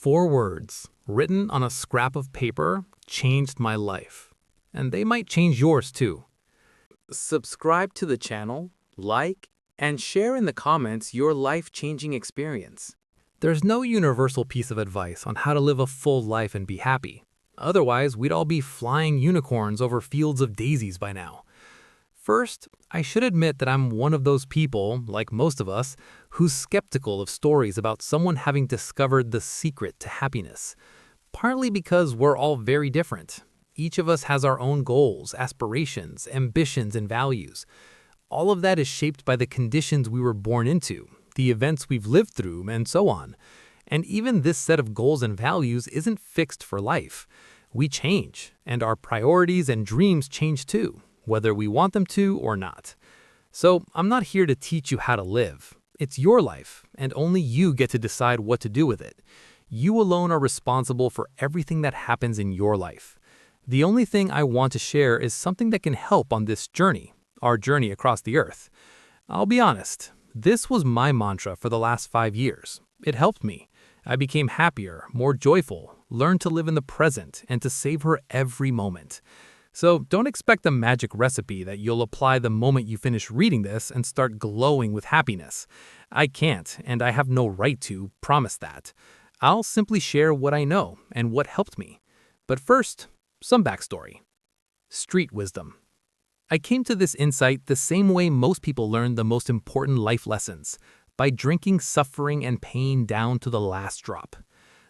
4 words, written on a scrap of paper, changed my life. And they might change yours too. Subscribe to the channel, like, and share in the comments your life-changing experience. There's no universal piece of advice on how to live a full life and be happy. Otherwise, we'd all be flying unicorns over fields of daisies by now. First, I should admit that I'm one of those people, like most of us, who's skeptical of stories about someone having discovered the secret to happiness. Partly because we're all very different. Each of us has our own goals, aspirations, ambitions, and values. All of that is shaped by the conditions we were born into, the events we've lived through, and so on. And even this set of goals and values isn't fixed for life. We change, and our priorities and dreams change too, whether we want them to or not. So I'm not here to teach you how to live. It's your life, and only you get to decide what to do with it. You alone are responsible for everything that happens in your life. The only thing I want to share is something that can help on this journey, our journey across the earth. I'll be honest, this was my mantra for the last 5 years. It helped me. I became happier, more joyful, learned to live in the present, and to savor every moment. So don't expect a magic recipe that you'll apply the moment you finish reading this and start glowing with happiness. I can't, and I have no right to, promise that. I'll simply share what I know and what helped me. But first, some backstory. Street wisdom. I came to this insight the same way most people learn the most important life lessons, by drinking suffering and pain down to the last drop.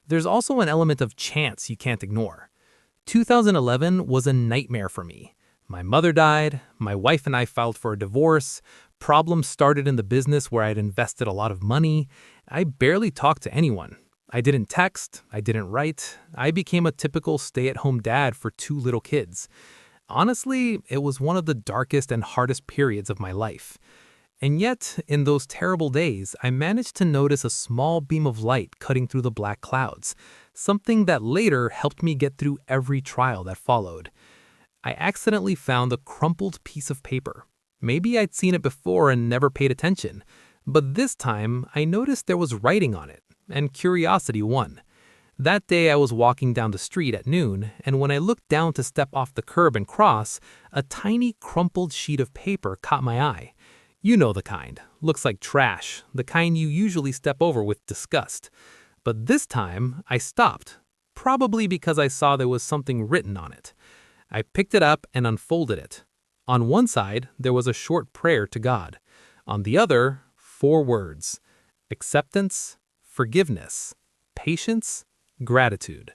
There's also an element of chance you can't ignore. 2011 was a nightmare for me. My mother died, my wife and I filed for a divorce, problems started in the business where I'd invested a lot of money. I barely talked to anyone. I didn't text, I didn't write. I became a typical stay-at-home dad for 2 little kids. Honestly, it was one of the darkest and hardest periods of my life. And yet, in those terrible days, I managed to notice a small beam of light cutting through the black clouds, something that later helped me get through every trial that followed. I accidentally found a crumpled piece of paper. Maybe I'd seen it before and never paid attention, but this time I noticed there was writing on it, and curiosity won. That day I was walking down the street at noon, and when I looked down to step off the curb and cross, a tiny crumpled sheet of paper caught my eye. You know the kind. Looks like trash, the kind you usually step over with disgust. But this time, I stopped, probably because I saw there was something written on it. I picked it up and unfolded it. On one side, there was a short prayer to God. On the other, 4 words: acceptance, forgiveness, patience, gratitude.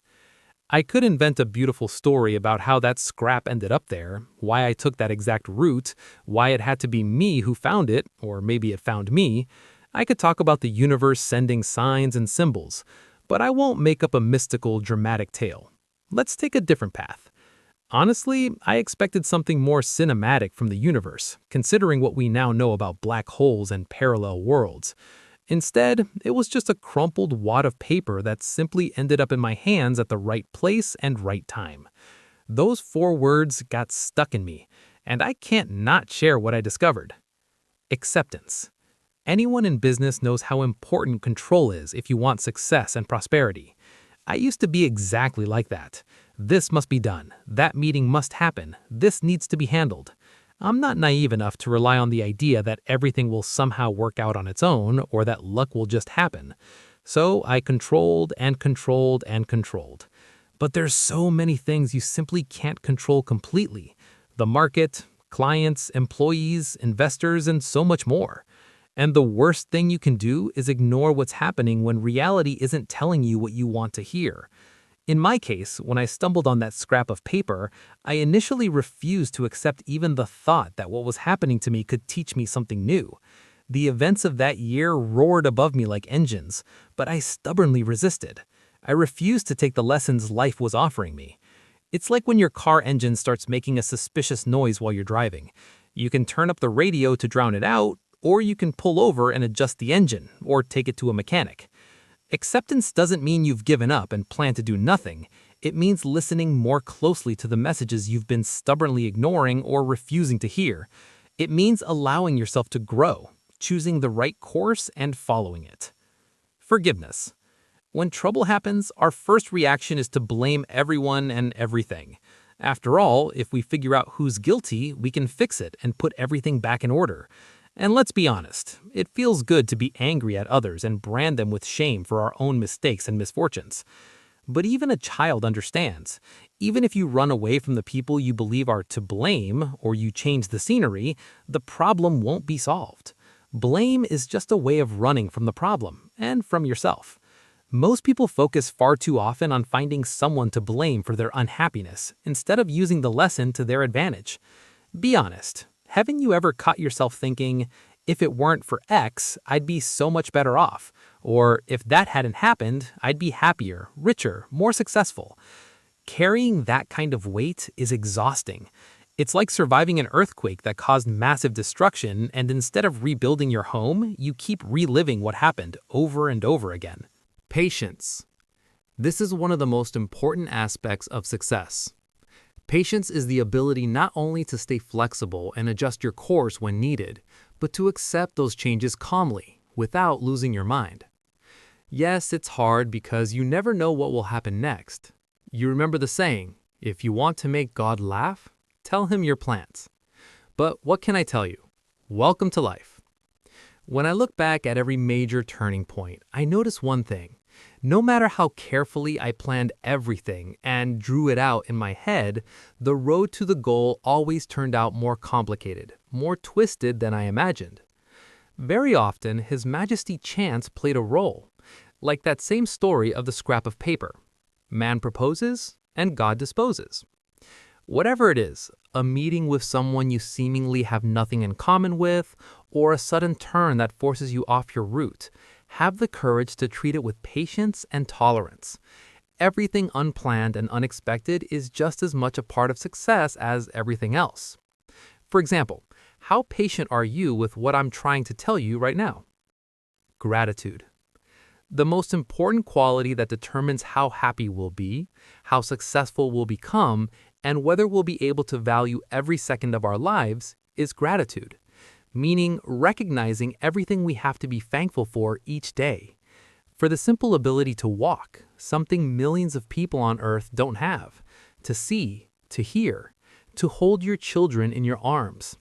I could invent a beautiful story about how that scrap ended up there, why I took that exact route, why it had to be me who found it, or maybe it found me. I could talk about the universe sending signs and symbols, but I won't make up a mystical, dramatic tale. Let's take a different path. Honestly, I expected something more cinematic from the universe, considering what we now know about black holes and parallel worlds. Instead, it was just a crumpled wad of paper that simply ended up in my hands at the right place and right time. Those 4 words got stuck in me, and I can't not share what I discovered. Acceptance. Anyone in business knows how important control is if you want success and prosperity. I used to be exactly like that. This must be done. That meeting must happen. This needs to be handled. I'm not naive enough to rely on the idea that everything will somehow work out on its own or that luck will just happen. So I controlled and controlled and controlled. But there's so many things you simply can't control completely. The market, clients, employees, investors, and so much more. And the worst thing you can do is ignore what's happening when reality isn't telling you what you want to hear. In my case, when I stumbled on that scrap of paper, I initially refused to accept even the thought that what was happening to me could teach me something new. The events of that year roared above me like engines, but I stubbornly resisted. I refused to take the lessons life was offering me. It's like when your car engine starts making a suspicious noise while you're driving. You can turn up the radio to drown it out, or you can pull over and adjust the engine, or take it to a mechanic. Acceptance doesn't mean you've given up and plan to do nothing. It means listening more closely to the messages you've been stubbornly ignoring or refusing to hear. It means allowing yourself to grow, choosing the right course and following it. Forgiveness. When trouble happens, our first reaction is to blame everyone and everything. After all, if we figure out who's guilty, we can fix it and put everything back in order. And let's be honest, it feels good to be angry at others and brand them with shame for our own mistakes and misfortunes. But even a child understands. Even if you run away from the people you believe are to blame or you change the scenery, the problem won't be solved. Blame is just a way of running from the problem and from yourself. Most people focus far too often on finding someone to blame for their unhappiness instead of using the lesson to their advantage. Be honest, haven't you ever caught yourself thinking, if it weren't for X, I'd be so much better off? Or if that hadn't happened, I'd be happier, richer, more successful. Carrying that kind of weight is exhausting. It's like surviving an earthquake that caused massive destruction, and instead of rebuilding your home, you keep reliving what happened over and over again. Patience. This is one of the most important aspects of success. Patience is the ability not only to stay flexible and adjust your course when needed, but to accept those changes calmly, without losing your mind. Yes, it's hard because you never know what will happen next. You remember the saying, if you want to make God laugh, tell him your plans. But what can I tell you? Welcome to life. When I look back at every major turning point, I notice one thing. No matter how carefully I planned everything and drew it out in my head, the road to the goal always turned out more complicated, more twisted than I imagined. Very often, His Majesty chance played a role, like that same story of the scrap of paper. Man proposes, and God disposes. Whatever it is, a meeting with someone you seemingly have nothing in common with, or a sudden turn that forces you off your route, have the courage to treat it with patience and tolerance. Everything unplanned and unexpected is just as much a part of success as everything else. For example, how patient are you with what I'm trying to tell you right now? Gratitude. The most important quality that determines how happy we'll be, how successful we'll become, and whether we'll be able to value every second of our lives is gratitude, meaning recognizing everything we have to be thankful for each day. For the simple ability to walk, something millions of people on earth don't have, to see, to hear, to hold your children in your arms.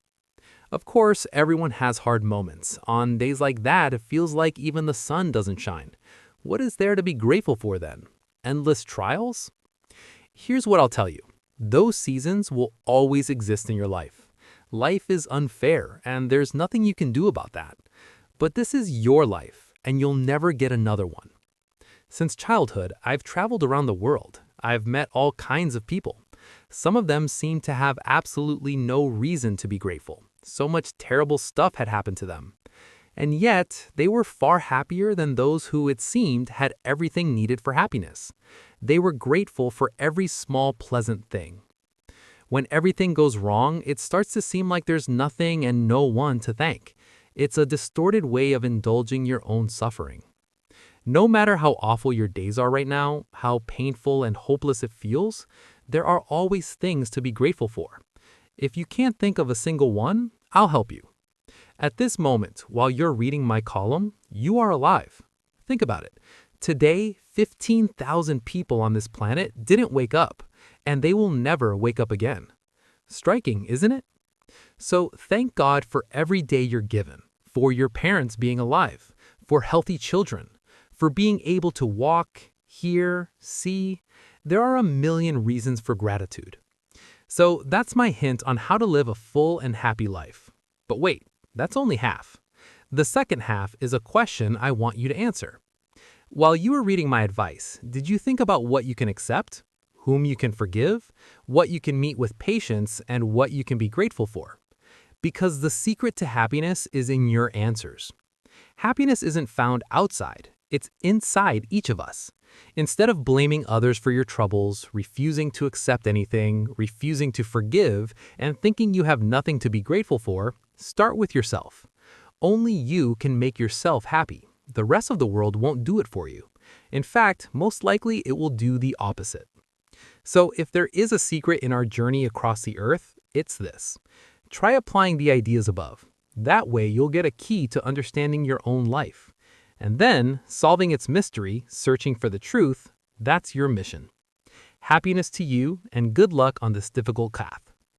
Of course, everyone has hard moments. On days like that, it feels like even the sun doesn't shine. What is there to be grateful for then? Endless trials? Here's what I'll tell you. Those seasons will always exist in your life. Life is unfair, and there's nothing you can do about that. But this is your life, and you'll never get another one. Since childhood, I've traveled around the world. I've met all kinds of people. Some of them seem to have absolutely no reason to be grateful. So much terrible stuff had happened to them. And yet, they were far happier than those who, it seemed, had everything needed for happiness. They were grateful for every small pleasant thing. When everything goes wrong, it starts to seem like there's nothing and no one to thank. It's a distorted way of indulging your own suffering. No matter how awful your days are right now, how painful and hopeless it feels, there are always things to be grateful for. If you can't think of a single one, I'll help you. At this moment, while you're reading my column, you are alive. Think about it. Today, 15,000 people on this planet didn't wake up, and they will never wake up again. Striking, isn't it? So thank God for every day you're given, for your parents being alive, for healthy children, for being able to walk, hear, see. There are a million reasons for gratitude. So that's my hint on how to live a full and happy life. But wait, that's only half. The second half is a question I want you to answer. While you were reading my advice, did you think about what you can accept, whom you can forgive, what you can meet with patience, and what you can be grateful for? Because the secret to happiness is in your answers. Happiness isn't found outside, it's inside each of us. Instead of blaming others for your troubles, refusing to accept anything, refusing to forgive, and thinking you have nothing to be grateful for, start with yourself. Only you can make yourself happy. The rest of the world won't do it for you. In fact, most likely it will do the opposite. So if there is a secret in our journey across the earth, it's this. Try applying the ideas above. That way you'll get a key to understanding your own life. And then, solving its mystery, searching for the truth, that's your mission. Happiness to you and good luck on this difficult path.